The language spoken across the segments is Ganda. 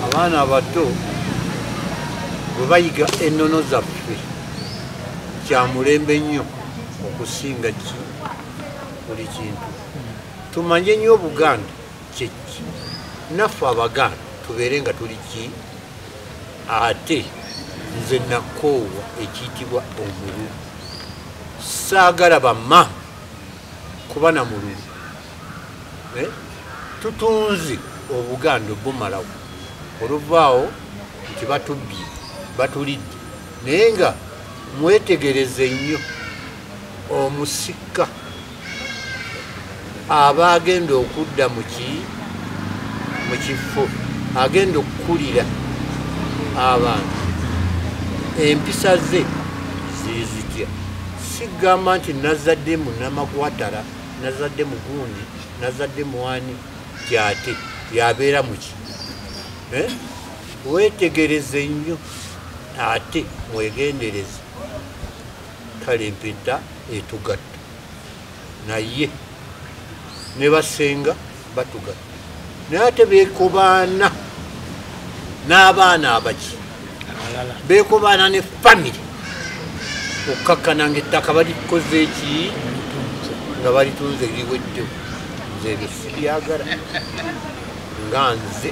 Abaana abato bwe bayiga ennono zaffe kya mulembe nnyo okusinga buli kintu. Tumanye nnyo Obuganda kyeki, naffe Abaganda tubeere nga tuli ki. Ate nze nakoowa ekiyitibwa omululu. Saagala bamma kuba na mululu. Tutunze Obuganda obumalawo oluvaawo nti batubbye batulidde, naye nga mwetegereze nnyo omusika aba agenda okudda mu kifo agenda okukulira abantu, empisa ze zizitya. Sigamba nti nazadde mu Namakwatara, nazadde mu Gundi, nazadde mu wani, kyate yabeera mu ki. Wetegereze nnyo ate mwegendereze. Kale empeta etugatta, naye ne basenga batugatta, naye ate beekobaana n'abaana abaki, beekobaana ne famire okkakkana ng'ettaka balikoze eki nga balitunze liweddewo. Nze ebyo sibyagala, nga nze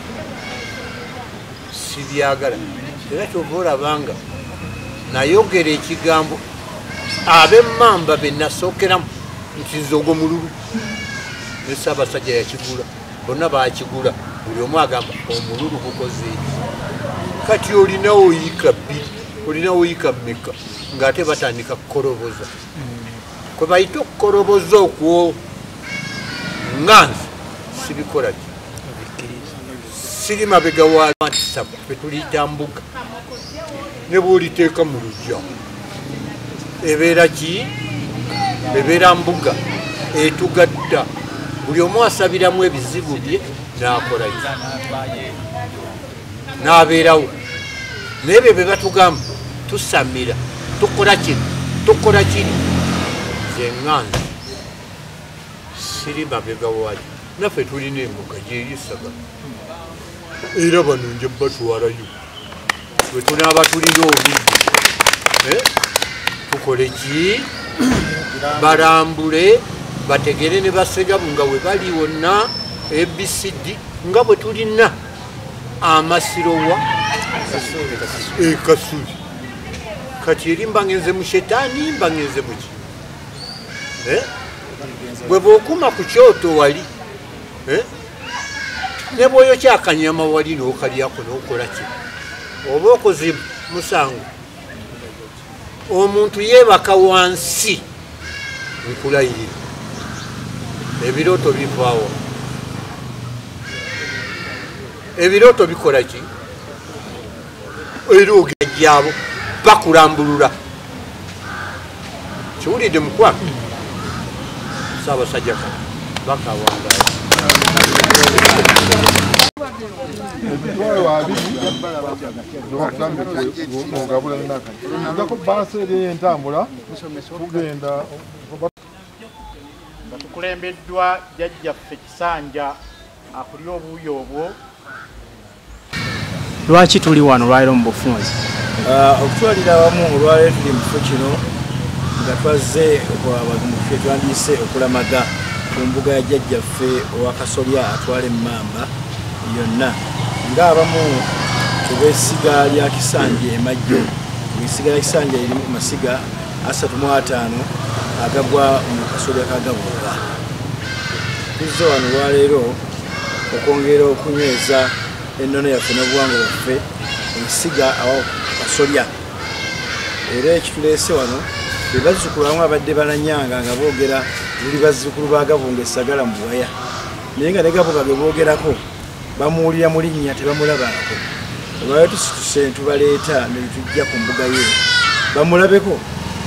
sibyagala. Era kyova olabanga nayogera ekigambo ab'emmamba be nasookeramu nti nze ogwo mululu, ne Ssaabasajja yakigula, bonna baakigula, buli omu agamba omululu gukoze eki. Kati olinawo oyiika bbiri, olinawo oyiika mmeka ng'ate batandika kukoloboza. Kwe bayita okukoloboza okwo nga nze sibikola ki, siri mabega wa Matisafu fe tuliyita mbuga, ne bw'oliteeka mu luggya ebeera ki, ebeera mbuga etugatta. Buli omu asabiramu ebizibu bye n'akola ki, n'abeerawo. Naye bye bye batugamba tusamira, tukola kino, tukola kiri, nze ŋŋanze siri mabega waaki. Naffe tulina embuga gyeyisagala, era bano nje batwalayo bwe tunaaba tulina oludde tukole ki, balambule bategere ne Basegabu nga we bali wonna, ABCD nga bwe tulina Amasiro wa Kasubi. Kati eri mba ngenze mu Shetaani, mba ngenze mu ki. Bwe bw'okuma ku kyoto wali ne bw'oyokya akanyama wali n'okalyako n'okola ki, oba okoze musango, omuntu yeebaka wansi. Nkulayirira ebirooto bivaawo, ebirooto bikola ki, era ogenda gyabo bakulambulula. Kiwulidde mukwano, Ssaabasajja bakawangaala tukulembeddwa jjajjaffe Kisanja akuli obuuyi obwo. Lwaki tuli wano lwaliro mu bufunze? Okutwalira awamu olwaleero tuli mu kifo kino nga twazze mu twandiyise okulamaga ku mbuga ya jjajjaffe owa Kasolya atwala emmamba yonna, ng'abamu tubesiga lya Kisanja emajjo. Esiga lya Kisanja erimu masiga 35 agagwa mu Kasolya kagabuuka. Tuzze wano lwaleero okwongera okunyweza ennono yaffe n'obuwangwa bwaffe ensiga awo Kasolya. Era ekituleese wano be bazzukulu abamu abadde balanyanga nga boogera buli bazzukulu ba Gabunga essagala mu Buwaya, naye nga ne Gabunga ge boogerako bamuwulira mu linnya tebamulabako. Olwaleero tusituse tubaleeta ne tujja ku mbuga ye bamulabeko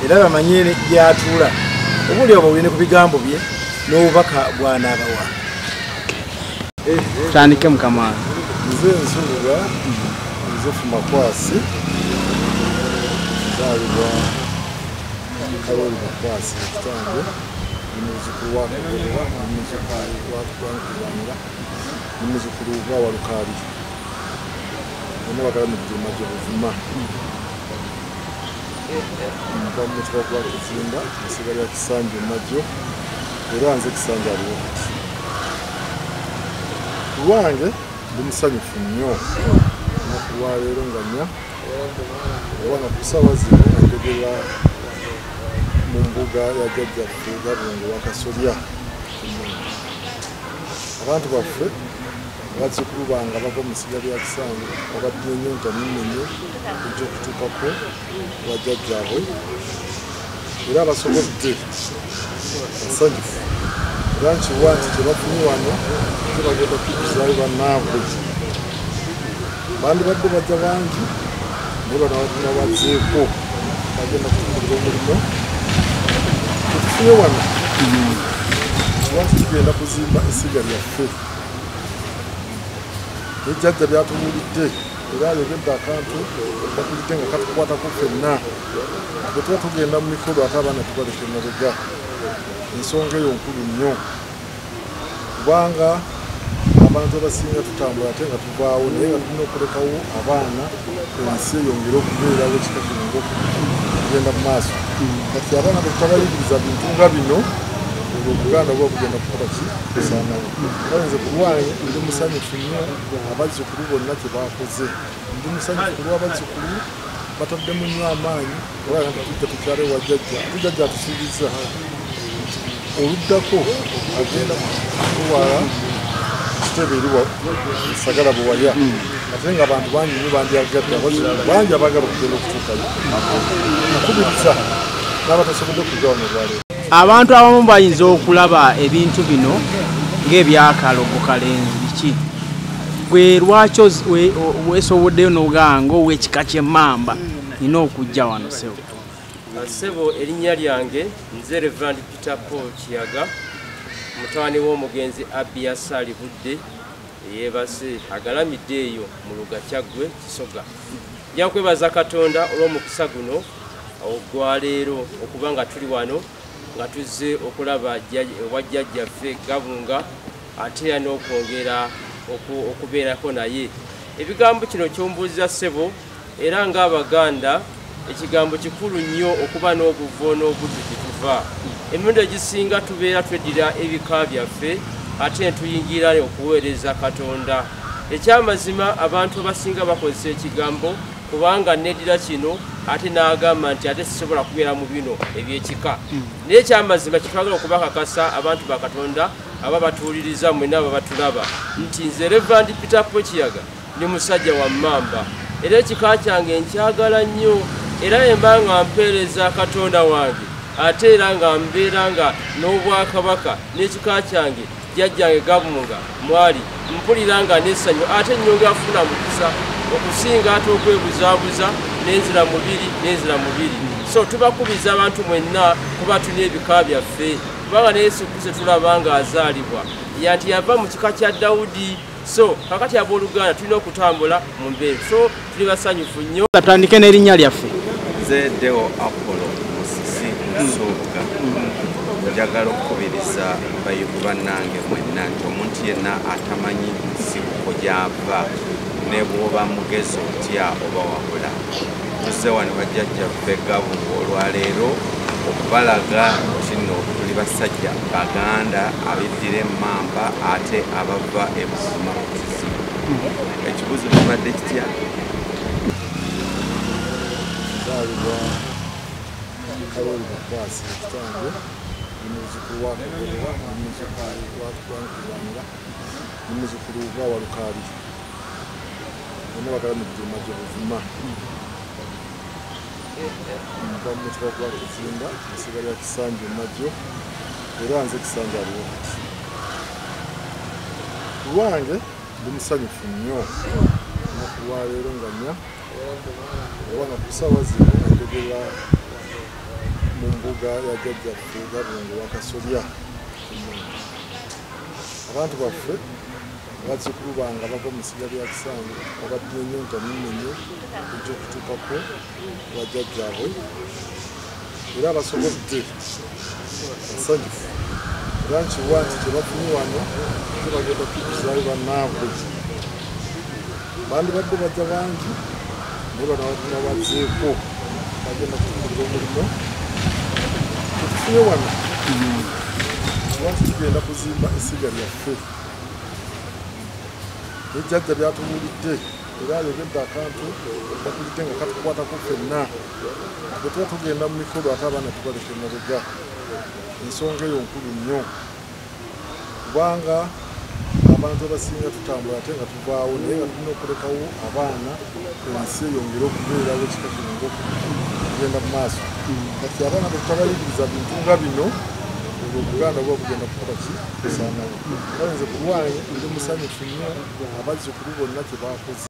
era bamanye gy'atuula, obuli obawulire ku bigambo bye n'obubaka bw'anaabawa. Tutandike Mukama. Nze Nsuluba Yozefu Makwasi, zaalibwa Karoli Bakwasi ekitange nimuzukulu wa Kagoberera nimuzukulu wa Kubanga nimuzukulu wa Walukali bonna bagalamidde Majje Buvuma mva mu mutwe gwa Kizinda esigala ya Kisanja Majjo era nze Kisanja aliwo lwange ndi musanyufu nnyo nakuwa leero nga nnya obanga ku ssaawa zino njogera mu mbuga ya jjajjaffe Gabungu wa Kasolya abantu baffe bazzukulu bange bava mu ssiga lya Kisanja babadde ennyonta n'ennenye egy'okutuukako wa jjajjaabwe era abasobodde basanyufu era nkiwa nti tebafunye wano ate bagenda kukuzaayo bannaabwe bandibadde bajja bangi naye bano bazzeeko bagenda kutumbulira omulimo tetufunye wano kiwa nti tugenda kuzimba essiga lyaffe nejjajja byatubuulidde era ayogedde akantu bakulidde nga katukwatako ffenna bwe tuba tugenda mu mikolo ate abaana tubaleka emabega ensonga eyo nkulu nnyo kubanga abantu abasinga tutambula ate nga tuvaawo naye nga tulina okulekawo abaana ensi eyongere okubeerawo ekika kino okugenda mu maaso kati abaana betutabayigiriza bintu nga bino obuganda bwa bugenda kukola ki kusaanawo balinze ku lwange ndi musanyufu nnyo abazzukulu bonna kye baakoze ndi musanyufu ku lw'abazzukulu bataddemu nnyo amaanyi olwaga nti tujja tukyale wa jjajja jjajja atusuubiza oluddako agenda kuwala kitebe eri Sagala Buwaya ate nga abantu bangi nnyo bandyagadde bangi abaagala okugenda okutuukayo okubiriza n'abatasobodde okuva wano olwaleero. Abantu abamu bayinza okulaba ebintu bino ng'ebyakalogo kalenzi biki gwe lwaki weesoboddeyo n'oganga ow'ekika ky'emmamba nina okujja wano sebo? Sebo erinnya lyange nze Reverend Peter Paul Kiyaga mutabani w'omugenzi Abia Sali Budde yeebase agalamidde eyo mu Lugakyaggwe Kisoga. Nja kwebaza Katonda olw'omukisa guno ogwaleero okuba nga tuli wano nga tuzze okulaba wajjajjaffe Gabunga ate era n'okwongera okubeerako naye. Ebigambo kino kyombuuza Ssebo era ng'Abaganda ekigambo kikulu nnyo okuba n'obuvo n'obuddu gye tuva. Emirundi egisinga tubeera tweddira ebika byaffe ate ne tuyingira okuweereza Katonda. Ekyamazima abantu abasinga bakozesa ekigambo kubanga neddira kino ate n'agamba nti ate sisobola kubeera mu bino ebyekika. Naye ekyamazima kitwagala okubakakasa abantu ba Katonda aba batuwuliriza mwenna aba batulaba nti nze Reverend Peter Paul Kiyaga ndi musajja wa mmamba era ekika kyange nkyagala nnyo era emba nga mpeereza Katonda wange ate era nga mbeera nga n'obwakabaka n'ekika kyange jjajjange Gabunga mwali mpulira nga n'essanyu ate nnyongera kufuna mukisa okusinga ate okwebuzaabuza n'enzira mubiri. So tubakubiza abantu mwenna kuba tulina ebika byaffe kubanga ne Yesu Kristo tulaba nga azaalibwa yanti yava mu kika kya Dawudi. So kakati abooluganda tulina okutambula mu mbeera. So tuli basanyufu nnyo. Tutandike n'erinnya lyaffe. Nze Deo Apollo Musisi Nsooga. Njagala okukubiriza bayivu bannange mwenna nti omuntu yenna atamanyi nsibuko gy'ava ne bw'oba mugezi otya oba wabula. Tuzze wano bajjajjaffe Gabunga olwaleero okubalaga kino tuli basajja Baganda abeddira emmamba ate abava Ebusuma mu Kizibu. Ekibuuzo kibadde kitya? Nzaalibwa Karoli Bakwasi ekitange nimuzukulu wa Kagoberera nimuzukulu wa Kubanga nimuzukulu wa Walukali bonna bagalamidde Majje Buvuma mva mu mutwe gwa Kizinda esigala ya Kisanja Majjo era nze Kisanja aliwo lwange ndi musanyufu nnyo nakuwa leero nga nnya obanga ku ssaawa zino njogera mu mbuga ya jjajjaffe Gabungu wa Kasolya abantu baffe bazzukulu bange bava mu ssiga lya Kisanja babadde ennyonta n'ennenye egy'okutuukako wa jjajjaabwe era abasobodde basanyufu era nkiwa nti kyebafunye wano ate bagenda kukuzaayo bannaabwe bandibadde bajja bangi naye bano bazzeeko bagenda kutumbulira omulimo tetufunye wano kiwa nti tugenda kuzimba essiga lyaffe ejjajja byatubuulidde era ayogedde akantu batulidde nga katukwatako ffenna bwe tuba tugenda mu mikolo ate abaana tubaleka emabega ensonga eyo nkulu nnyo kubanga abantu abasinga tutambula ate nga tuvaawo naye nga tulina okulekawo abaana ensi eyongere okubeerawo ekika kino okugenda mu maaso kati abaana tetutabayigiriza bintu nga bino olwo obuganda bwa bugenda kukola ki kusaanawo bayinza ku lwange ndi musanyufu nnyo abazzukulu bonna kye baakoze